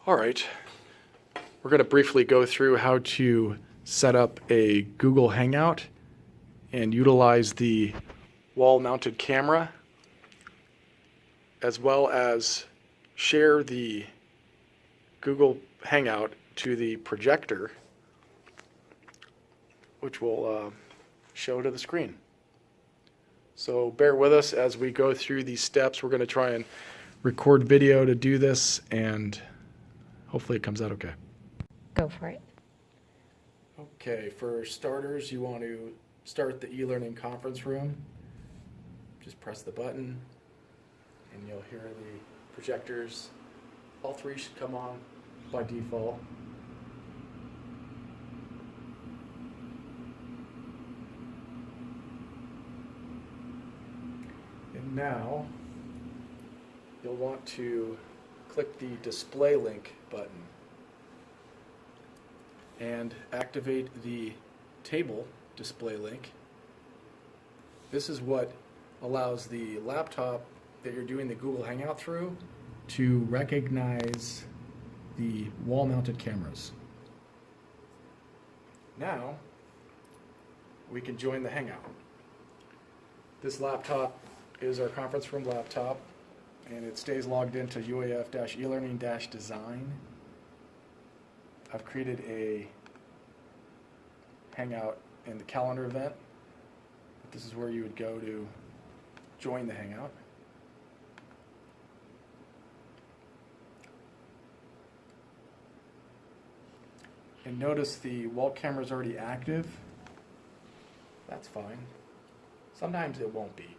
All right, we're going to briefly go through how to set up a Google Hangout and utilize the wall-mounted camera, as well as share the Google Hangout to the projector, which will show to the screen. So bear with us as we go through these steps. We're going to try and record video to do this, and hopefully it comes out okay. Go for it. Okay, for starters, you want to start the e-learning conference room. Just press the button and you'll hear the projectors. All three should come on by default. And now you'll want to click the display link button and activate the table display link. This is what allows the laptop that you're doing the Google Hangout through to recognize the wall-mounted cameras. Now we can join the Hangout. This laptop is our conference room laptop, and it stays logged into UAF-e-learning-design. I've created a Hangout in the calendar event. This is where you would go to join the Hangout. And notice the wall camera is already active. That's fine. Sometimes it won't be.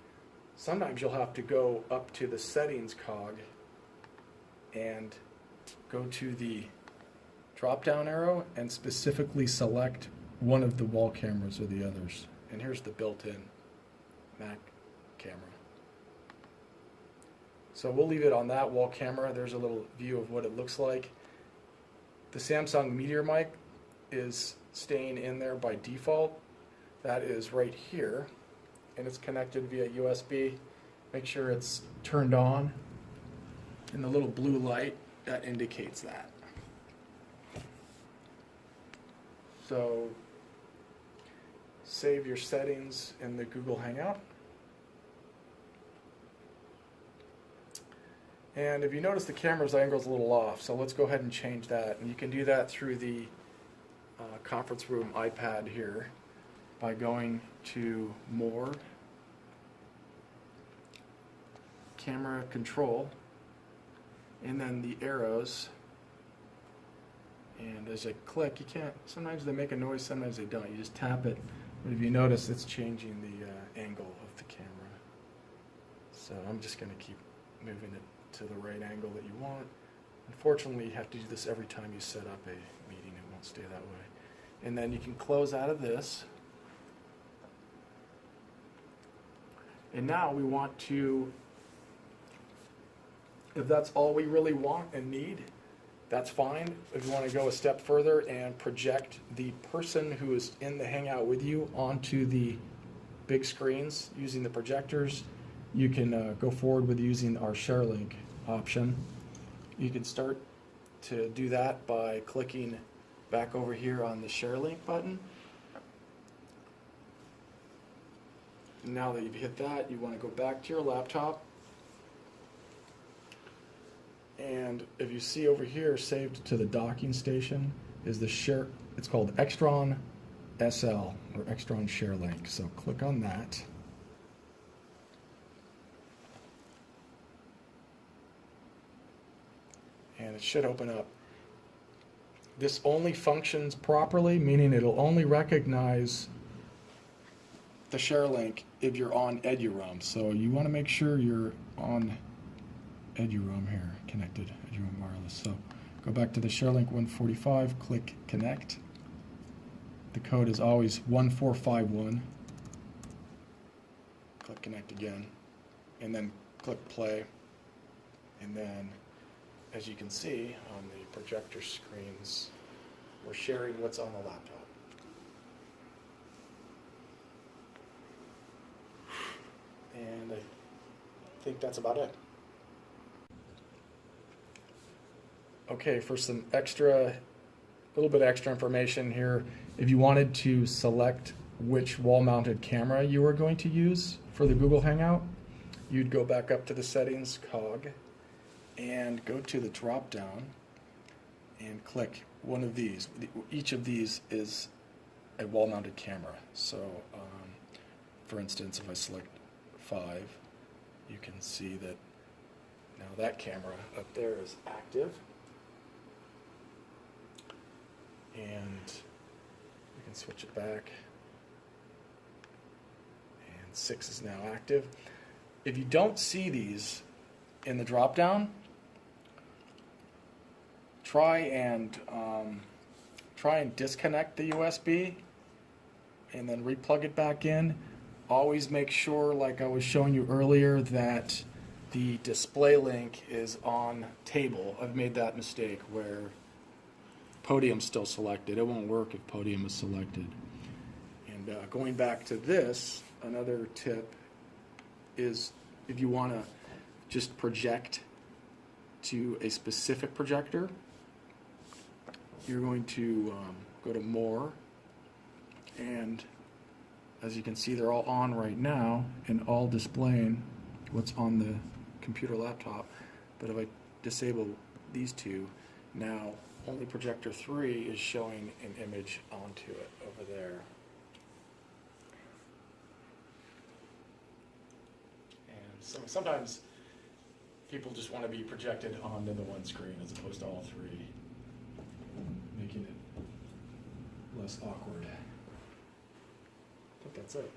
Sometimes you'll have to go up to the settings cog and go to the drop-down arrow and specifically select one of the wall cameras or the others. And here's the built-in Mac camera. So we'll leave it on that wall camera. There's a little view of what it looks like. The Samsung Meteor mic is staying in there by default. That is right here, and it's connected via USB. Make sure it's turned on, and the little blue light, that indicates that. So save your settings in the Google Hangout. And if you notice, the camera's angle is a little off, so let's go ahead and change that. And you can do that through the conference room iPad here by going to More, Camera Control, and then the arrows. And as I click, you can't, sometimes they make a noise, sometimes they don't. You just tap it, but if you notice, it's changing the angle of the camera. So I'm just going to keep moving it to the right angle that you want. Unfortunately, you have to do this every time you set up a meeting. It won't stay that way. And then you can close out of this. And now we want to, if that's all we really want and need, that's fine. If you want to go a step further and project the person who is in the Hangout with you onto the big screens using the projectors, you can go forward with using our share link option. You can start to do that by clicking back over here on the share link button. Now that you've hit that, you want to go back to your laptop. And if you see over here, saved to the docking station is the share, it's called Extron SL, or Extron Share Link. So click on that. And it should open up. This only functions properly, meaning it'll only recognize the share link if you're on EduRoam. So you want to make sure you're on EduRoam here, connected, EduRoam Wireless. So go back to the ShareLink 145, click Connect. The code is always 1451. Click Connect again, and then click Play. And then, as you can see on the projector screens, we're sharing what's on the laptop. And I think that's about it. Okay, for some extra, a little bit extra information here, if you wanted to select which wall-mounted camera you were going to use for the Google Hangout, you'd go back up to the settings cog and go to the drop-down and click one of these. Each of these is a wall-mounted camera. So, for instance, if I select 5, you can see that now that camera up there is active. And we can switch it back. And 6 is now active. If you don't see these in the drop-down, try and disconnect the USB and then replug it back in. Always make sure, like I was showing you earlier, that the display link is on table. I've made that mistake where Podium's still selected. It won't work if Podium is selected. And going back to this, another tip is if you want to just project to a specific projector, you're going to go to More, and as you can see, they're all on right now and all displaying what's on the computer laptop. But if I disable these two, now only projector 3 is showing an image onto it over there. And so sometimes people just want to be projected onto the one screen as opposed to all 3, making it less awkward. I think that's it.